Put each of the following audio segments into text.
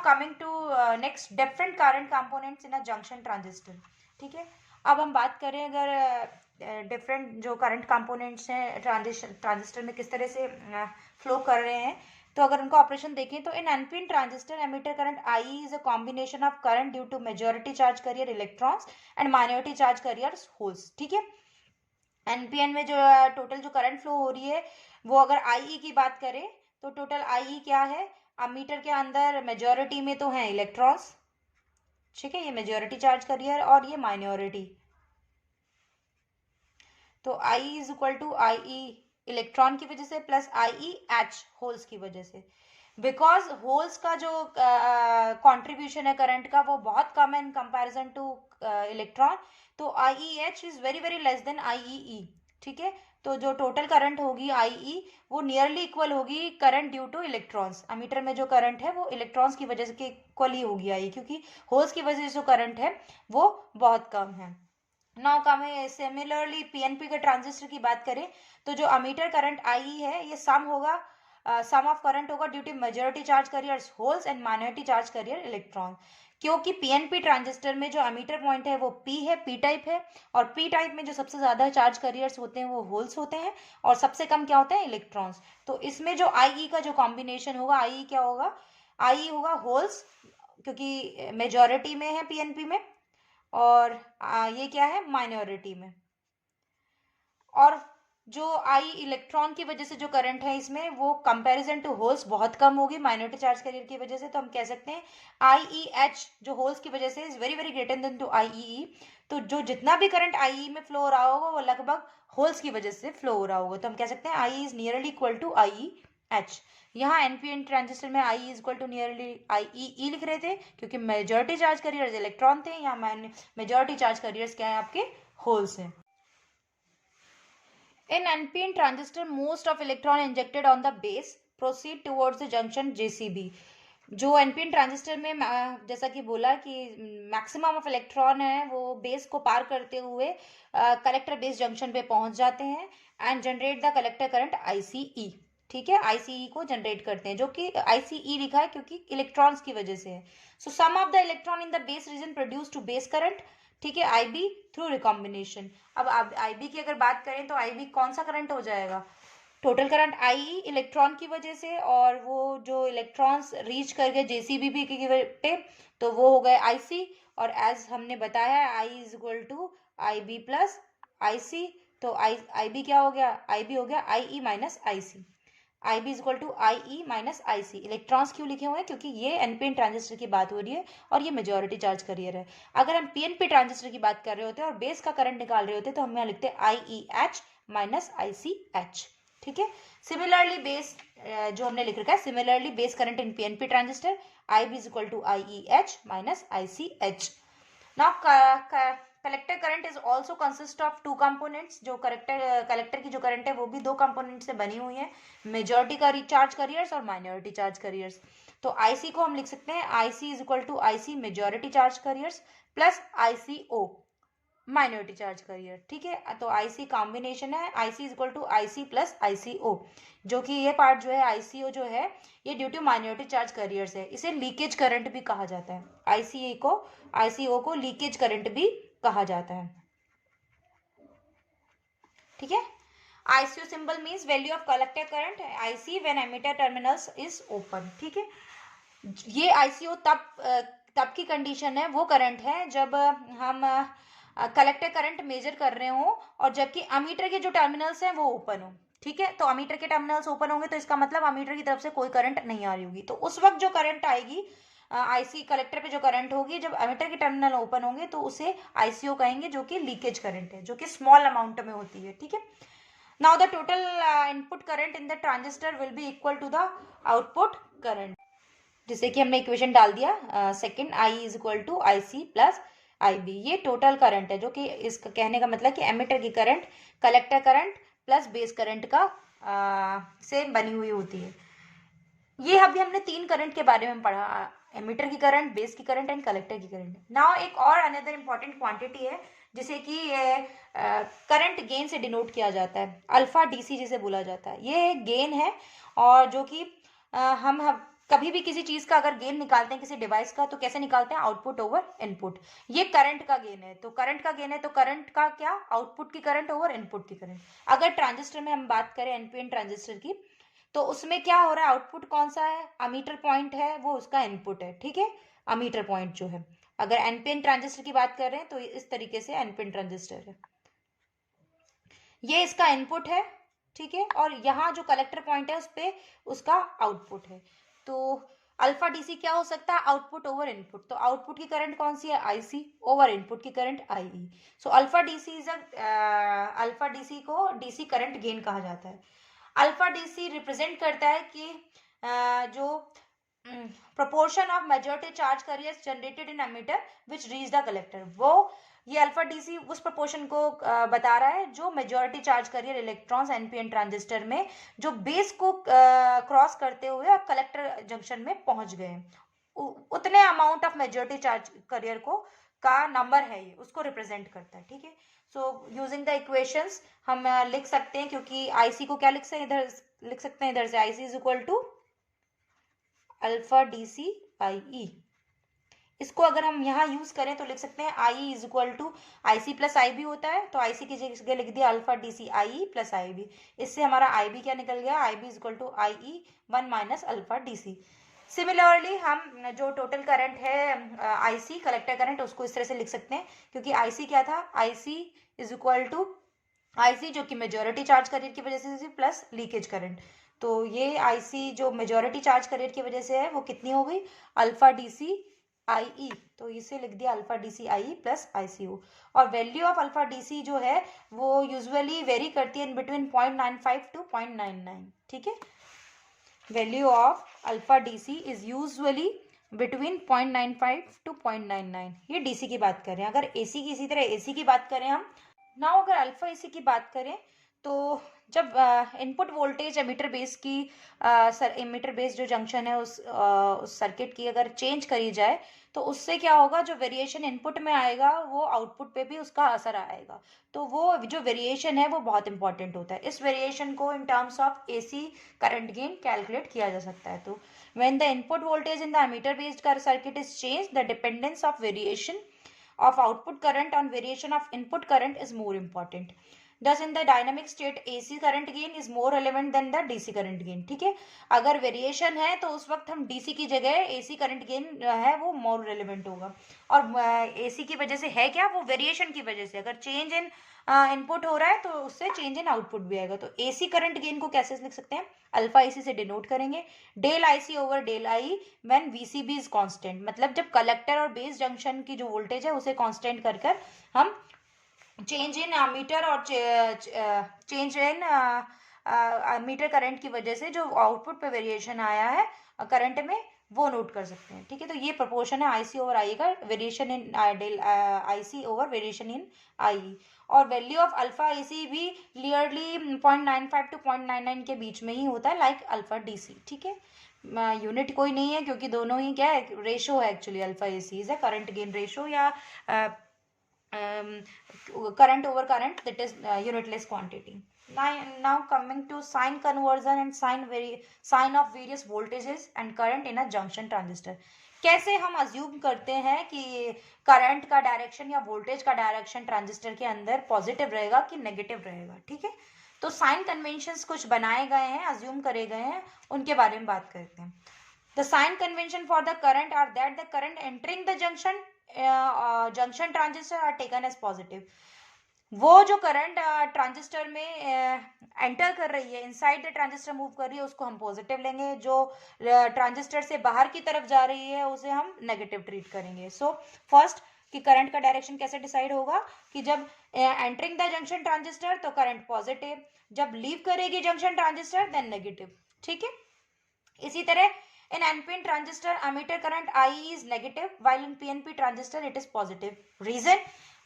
Coming to next different current components in a junction transistor. ठीक है, अब हम बात करें अगर डिफरेंट जो करंट कंपोनेंट्स हैं ट्रांजिस्टर में किस तरह से फ्लो कर रहे हैं, तो अगर उनका ऑपरेशन देखें तो इन NPN transistor emitter current I is a combination of current due to majority charge carrier electrons and minority charge carrier holes. ठीक है, एनपीएन में जो टोटल जो करंट फ्लो हो रही है वो अगर आईई की बात करें तो टोटल आईई क्या है, अमीटर के अंदर मेजॉरिटी में तो है इलेक्ट्रॉन्स, ठीक है, ये मेजॉरिटी चार्ज कैरियर और ये माइनॉरिटी, तो I is equal to I electron की वजह से प्लस आई एच होल्स की वजह से। बिकॉज होल्स का जो कंट्रीब्यूशन है करंट का वो बहुत कम है इन कंपैरिजन टू इलेक्ट्रॉन, तो I H is very very less than I. ठीक है, तो जो टोटल करंट होगी आई वो नियरली इक्वल होगी current due to electrons. Ammeter में जो करंट है वो इलेक्ट्रॉन्स की वजह से इक्वल ही होगी आई, क्योंकि होल्स की वजह से जो करंट है वो बहुत कम है। नाउ कमें सिमिलरली पीएनपी के ट्रांजिस्टर की बात करें तो जो अमीटर करंट आई है ये सम होगा, सम ऑफ करंट होगा due to majority charge carriers holes and minority charge carrier electron. क्योंकि पीएनपी ट्रांजिस्टर में जो अमीटर पॉइंट है वो पी है, पी टाइप है, और पी टाइप में जो सबसे ज्यादा चार्ज कैरियर्स होते हैं वो होल्स होते हैं और सबसे कम क्या होते हैं, इलेक्ट्रॉन्स। तो इसमें जो आई का जो कॉम्बिनेशन होगा, आई क्या होगा, आई होगा होल्स, क्योंकि मेजॉरिटी में है पीएनपी में, और ये क्या है, माइनॉरिटी में। और जो आई इलेक्ट्रॉन की वजह से जो करंट है इसमें वो कंपैरिजन टू होल्स बहुत कम होगी माइनॉरिटी चार्ज कैरियर की वजह से, तो हम कह सकते हैं आई एच जो होल्स की वजह से is very very greater than to I. तो जो जितना भी करंट आई में फ्लो हो रहा होगा वो लगभग होल्स की वजह से फ्लो हो रहा होगा, तो हम कह सकते हैं I is nearly equal to I H. यहाँ एनपीएन ट्रांजिस्टर में I is equal to nearly I E लिख रहे थे क्योंकि मेजॉरिटी चार्ज कैरियर्स इलेक्ट्रॉन थे, यहाँ मेजॉरिटी चार्ज कैरियर्स क्या है, आपके होल्स हैं। In NPN transistor, most of electron injected on the base proceed towards the junction JCB। जो NPN ट्रांजिस्टर में जैसा कि बोला कि मैक्सिमम ऑफ इलेक्ट्रॉन है वो बेस को पार करते हुए कलेक्टर बेस जंक्शन पे पहुंच जाते हैं and generate the collector current ICE। ठीक है, ICE को जनरेट करते हैं, जो कि ICE लिखा है क्योंकि इलेक्ट्रॉन्स की वजह से है। So some of the electron in the base region produce to base current, ठीक है, आईबी थ्रू रिकॉम्बिनेशन। अब आईबी की अगर बात करें तो आईबी कौन सा करंट हो जाएगा, टोटल करंट आई इलेक्ट्रॉन की वजह से, और वो जो इलेक्ट्रॉन्स रीच कर गए जेसीबी की पे तो वो हो गए आईसी, और एज हमने बताया I is equal to I B plus IC, तो आई बी क्या हो गया, आई बी हो गया I E minus I C. I B is equal to I E minus I C. Electrons क्यों लिखे हुए हैं, क्योंकि ये एनपीएन ट्रांजिस्टर की बात हो रही है और ये मेजॉरिटी चार्ज कैरियर है। अगर हम पीएनपी ट्रांजिस्टर की बात कर रहे होते और बेस का करंट निकाल रहे होते तो हम यहाँ लिखते I E H minus I C H. ठीक है, सिमिलरली बेस जो हमने लिख रखा है, similarly base current in PNP transistor I B is equal to I E H minus I C H. Now collector current is also consist of two components. जो collector की जो करंट है वो भी दो कंपोनेंट से बनी हुई है, मेजॉरिटी का चार्ज कैरियर्स और माइनॉरिटी चार्ज कैरियर्स। तो आईसी को हम लिख सकते हैं IC is equal to IC majority charge carriers plus ICO minority charge carrier. ठीक है, तो आईसी कॉम्बिनेशन है IC is equal to IC plus ICO, जो कि ये पार्ट जो है आईसीओ जो है ये due to minority charge carriers है, इसे लीकेज करंट भी कहा जाता है। आईसीओ को लीकेज करंट भी कहा जाता है। ठीक है, ICO symbol means value of collector current IC when emitter terminals is open. ठीक है, ये आईसीओ तब की कंडीशन है, वो करंट है जब हम कलेक्टर करंट मेजर कर रहे हो और जबकि अमीटर के जो टर्मिनल्स हैं वो ओपन हो। ठीक है, तो अमीटर के टर्मिनल्स ओपन होंगे तो इसका मतलब अमीटर की तरफ से कोई करंट नहीं आ रही होगी, तो उस वक्त जो करंट आएगी आईसी कलेक्टर पे जो करंट होगी जब एमिटर के टर्मिनल ओपन होंगे तो उसे आईसीओ कहेंगे, जो कि लीकेज करंट है, जो कि स्मॉल अमाउंट में होती है। ठीक है, now the total input current in the transistor will be equal to the output current, जिसे कि हमने इक्वेशन डाल दिया second I is equal to I C plus I B. ये टोटल करंट है, जो कि इसका कहने का मतलब कि एमिटर की current collector current plus base current का से बनी हुई होती है। ये अभी हमने तीन करंट के बारे में पढ़ा, एमिटर की करंट, बेस की करंट एंड कलेक्टर की करंट। नाउ एक और अनदर इंपॉर्टेंट क्वांटिटी है जिसे कि करंट गेन से डिनोट किया जाता है, अल्फा डीसी जिसे बोला जाता है। ये गेन है और जो कि हम कभी भी किसी चीज का अगर गेन निकालते हैं किसी डिवाइस का तो कैसे निकालते हैं, आउटपुट ओवर इनपुट। ये करंट का गेन है, तो करंट का गेन है तो करंट का क्या, आउटपुट की करंट ओवर इनपुट की करंट। अगर ट्रांजिस्टर में हम बात करें एनपीएन ट्रांजिस्टर की, तो उसमें क्या हो रहा है, आउटपुट कौन सा है, अमीटर पॉइंट है, वो उसका इनपुट है, ठीक है, अमीटर पॉइंट जो है। अगर एनपीएन ट्रांजिस्टर की बात कर रहे हैं तो इस तरीके से एनपीएन ट्रांजिस्टर है, ये इसका इनपुट है, ठीक है, और यहाँ जो कलेक्टर पॉइंट है उस पे उसका आउटपुट है। तो अल्फा डीसी क्या हो सकता है, आउटपुट ओवर इनपुट। तो आउटपुट की करंट कौन सी है, आईसी, ओवर इनपुट की current IE. So alpha DC is alpha DC को डीसी करंट गेन कहा जाता है। अल्फा डीसी रिप्रेजेंट करता है कि जो proportion of majority charge carriers generated in emitter which reach the collector, वो ये अल्फा डीसी उस प्रोपोर्शन को बता रहा है जो majority charge carrier electrons NPN transistor में जो बेस को क्रॉस करते हुए अब कलेक्टर जंक्शन में पहुंच गए, उतने amount of majority charge career को का नंबर है, ये उसको रिप्रेजेंट करता है, ठीक है। सो यूजिंग द इक्वेशंस हम लिख सकते हैं, क्योंकि आईसी को क्या लिख सकते हैं, इधर लिख सकते हैं, इधर से IC is equal to alpha DC I E. इसको अगर हम यहाँ यूज करें तो लिख सकते हैं I is equal to I C plus I B होता है, तो आई सी की जगह लिख दिया alpha D C I plus I B. इससे हमारा आई बी क्या निकल गया, I B is equal to I E one minus alpha D C. Similarly हम जो टोटल करंट है आई सी कलेक्टर करंट, उसको इस तरह से लिख सकते हैं, क्योंकि आई सी क्या था, आई सी इज इक्वल टू आई सी जो कि मेजोरिटी चार्ज करियर की वजह से प्लस लीकेज करंट। तो ये आईसी जो मेजॉरिटी चार्ज करियर की वजह से है वो कितनी हो गई, अल्फा डीसी आई ई, तो इसे लिख दिया अल्फा डीसी आई प्लस आईसीयू। और वैल्यू ऑफ अल्फा डीसी जो है वो यूजुअली वेरी करती है इन बिटवीन 0.95 टू 0.99, ठीक है। Value of alpha DC is usually between 0.95 to 0.99, ये डीसी की बात करें। अगर एसी की इसी तरह एसी की बात करें हम नाउ, अगर अल्फा एसी की बात करें तो जब इनपुट वोल्टेज एमीटर बेस की एमीटर बेस जो जंक्शन है उस सर्किट की अगर चेंज करी जाए तो उससे क्या होगा, जो वेरिएशन इनपुट में आएगा वो आउटपुट पे भी उसका असर आएगा। तो वो जो वेरिएशन है वो बहुत इंपॉर्टेंट होता है। इस वेरिएशन को in terms of AC current gain calculate किया जा सकता है। तो when the input voltage in the emitter based circuit is change, the dependence of variation of output current on variation of input current is more important. Thus in the dynamic state AC current gain is more relevant than the DC current gain, ठीक है। अगर variation है तो उस वक्त हम DC की जगह AC करंट गेन है वो मोर रेलिवेंट होगा। और AC की वजह से है क्या, वो वेरिएशन की वजह से, अगर चेंज इन इनपुट हो रहा है तो उससे चेंज इन आउटपुट भी आएगा। तो AC करंट गेन को कैसे लिख सकते हैं, अल्फा AC से डिनोट करेंगे, del IC over del I when VCB is constant. मतलब जब कलेक्टर और बेस जंक्शन की जो वोल्टेज है उसे कांस्टेंट कर कर हम चेंज इन मीटर और चेंज इन मीटर करंट की वजह से जो आउटपुट पे वेरिएशन आया है करंट में वो नोट कर सकते हैं, ठीक है। तो ये प्रोपोर्शन है आईसी ओवर आई का, variation in del IC over variation in I. और वैल्यू ऑफ अल्फा आईसी भी क्लियरली 0.95 टू 0.99 के बीच में ही होता है, लाइक अल्फा डीसी, ठीक है। यूनिट कोई नहीं है क्योंकि दोनों ही क्या है, रेशो है एक्चुअली, अल्फा एसी इज है करंट गेन रेशो या current over current, that is unitless quantity. Now coming to sign conversion and sign of various voltages and current in a junction transistor. कैसे हम assume करते हैं कि current का direction या voltage का डायरेक्शन ट्रांजिस्टर के अंदर पॉजिटिव रहेगा कि नेगेटिव रहेगा, ठीक है। तो साइन कन्वेंशंस कुछ बनाए गए हैं, अज्यूम करे गए हैं, उनके बारे में बात करते हैं। The sign convention for the current are that the current entering the junction transistor are taken as positive. वो जो करंट ट्रांजिस्टर में एंटर कर रही है, इनसाइड द ट्रांजिस्टर मूव कर रही है, उसको हम पॉजिटिव लेंगे। जो ट्रांजिस्टर से बाहर की तरफ जा रही है उसे हम नेगेटिव ट्रीट करेंगे। सो फर्स्ट कि करंट का डायरेक्शन कैसे डिसाइड होगा कि जब एंटरिंग द जंक्शन ट्रांजिस्टर तो करंट पॉजिटिव, जब लीव करेगी जंक्शन ट्रांजिस्टर देन नेगेटिव, ठीक है। इसी तरह in NPN transistor emitter current IE is negative while in PNP transistor it is positive.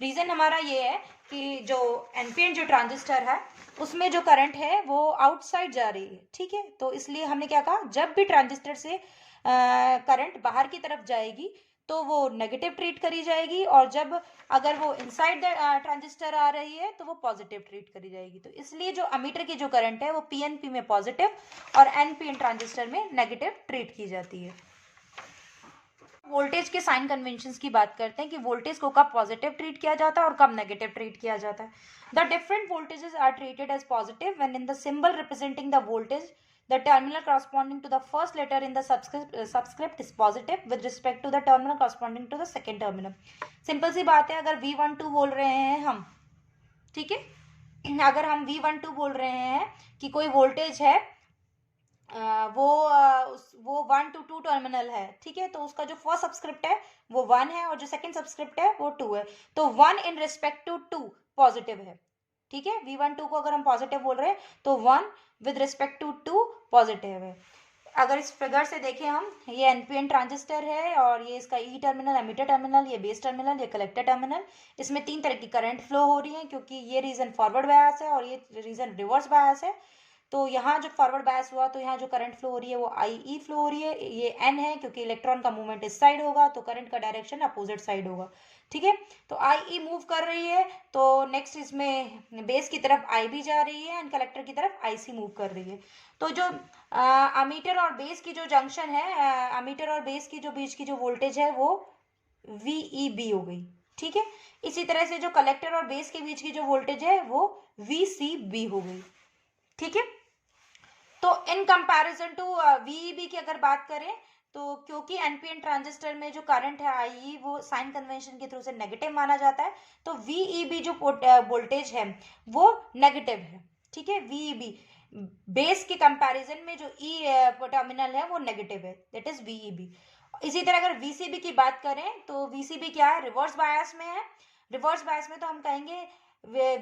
Reason हमारा ये है कि जो NPN जो ट्रांजिस्टर है उसमें जो करंट है वो आउटसाइड जा रही है, ठीक है। तो इसलिए हमने क्या कहा, जब भी ट्रांजिस्टर से करंट बाहर की तरफ जाएगी तो वो नेगेटिव ट्रीट करी जाएगी, और जब अगर वो इनसाइड द ट्रांजिस्टर आ रही है तो वो पॉजिटिव ट्रीट करी जाएगी। तो इसलिए जो अमीटर की जो करंट है वो पीएनपी में पॉजिटिव और एनपीएन ट्रांजिस्टर में नेगेटिव ट्रीट की जाती है। वोल्टेज के साइन कन्वेंशंस की बात करते हैं कि वोल्टेज को कब पॉजिटिव ट्रीट किया जाता है और कब नेगेटिव ट्रीट किया जाता है। The different voltages are treated as positive when in the symbol representing the voltage the terminal corresponding to the first letter in the subscript is positive with respect to the terminal corresponding to the second terminal। Simple सी बात है, अगर V12 बोल रहे हैं हम, ठीक है, अगर हम V12 बोल रहे हैं कि कोई वोल्टेज है वो 1 to 2 टर्मिनल है, ठीक है, तो उसका जो फर्स्ट सबस्क्रिप्ट है वो 1 है और जो सेकंड सबस्क्रिप्ट है वो 2 है, तो 1 इन रिस्पेक्ट टू 2 पॉजिटिव है, ठीक है। V12 को अगर हम पॉजिटिव बोल रहे हैं तो 1 विद रिस्पेक्ट टू 2 पॉजिटिव है। अगर इस फिगर से देखें हम, ये एनपीएन ट्रांजिस्टर है और ये इसका ई टर्मिनल, एमिटर टर्मिनल, ये बेस टर्मिनल, ये कलेक्टर टर्मिनल। इसमें 3 तरह की करंट फ्लो हो रही है क्योंकि ये रीजन फॉरवर्ड बायस है और ये रीजन रिवर्स बायस है। तो यहाँ जो फॉरवर्ड बायस हुआ तो यहाँ जो करंट फ्लो हो रही है वो आई फ्लो हो रही है, ये एन है क्योंकि इलेक्ट्रॉन का मूवमेंट इस साइड होगा तो करंट का डायरेक्शन अपोजिट साइड होगा, ठीक है। तो आई मूव कर रही है, तो नेक्स्ट इसमें बेस की तरफ आई भी जा रही है एंड कलेक्टर की तरफ आईसी मूव कर रही है। तो जो अमीटर और बेस की जो जंक्शन है, अमीटर और बेस की जो बीच की जो वोल्टेज है वो VEB हो गई, ठीक है। इसी तरह से जो कलेक्टर और बेस के बीच की जो वोल्टेज है वो VCB हो गई, ठीक है। तो इन कंपैरिजन टू VEB की अगर बात करें तो क्योंकि एनपीएन ट्रांजिस्टर में जो करंट है आई वो साइन कन्वेंशन के थ्रू से नेगेटिव माना जाता है, तो VEB जो वोल्टेज है वो नेगेटिव है, ठीक है। VEB बेस के कंपैरिजन में जो ई टर्मिनल है वो नेगेटिव है, दैट इज VEB। इसी तरह अगर VCB की बात करें तो VCB क्या है, रिवर्स बायस में है। रिवर्स बायस में तो हम कहेंगे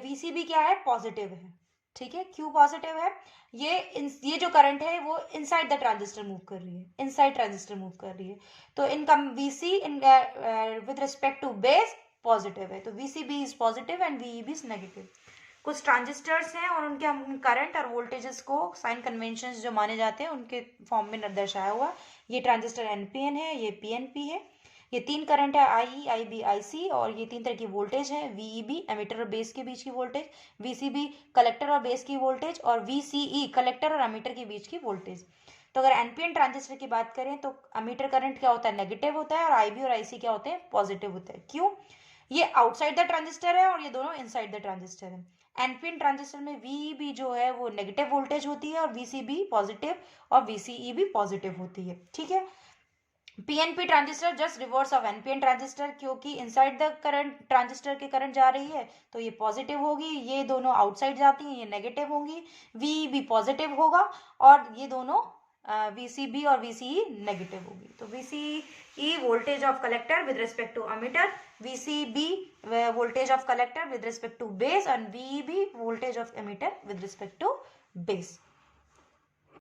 VCB क्या है, पॉजिटिव है, ठीक है। क्यों पॉजिटिव है, ये जो करंट है वो इनसाइड द ट्रांजिस्टर मूव कर रही है, इनसाइड ट्रांजिस्टर मूव कर रही है, तो income VC with respect to base positive है, तो VCB is positive and VEB is negative. कुछ ट्रांजिस्टर्स हैं और उनके हम करंट और वोल्टेजेस को साइन कन्वेंशंस जो माने जाते हैं उनके फॉर्म में दर्शाया हुआ। ये ट्रांजिस्टर एनपीएन है, ये पीएनपी है, ये 3 करंट है आई, IB, IC, और ये 3 तरह की वोल्टेज है, VEB एमीटर और बेस के बीच की वोल्टेज, VCB कलेक्टर और बेस की वोल्टेज, और VCE कलेक्टर और एमीटर के बीच की वोल्टेज। तो अगर एनपीएन ट्रांजिस्टर की बात करें तो एमीटर करंट क्या होता है, नेगेटिव होता है, और IB और IC क्या होते हैं, पॉजिटिव होता है। क्यों, ये आउटसाइड द ट्रांजिस्टर है और ये दोनों इनसाइड द ट्रांजिस्टर है। एनपीएन ट्रांजिस्टर में VEB जो है वो नेगेटिव वोल्टेज होती है और VCB पॉजिटिव और VCE भी पॉजिटिव होती है, ठीक है। PNP transistor just reverse of NPN transistor, क्योंकि इनसाइड द करंट ट्रांजिस्टर के करंट जा रही है तो ये पॉजिटिव होगी, ये दोनों आउटसाइड जाती हैं ये नेगेटिव होंगी। VEB पॉजिटिव होगा और ये दोनों VCB और VCE नेगेटिव होगी। तो VCE voltage of collector with respect to emitter, VCB voltage of collector with respect to base, and VEB voltage of emitter with respect to base.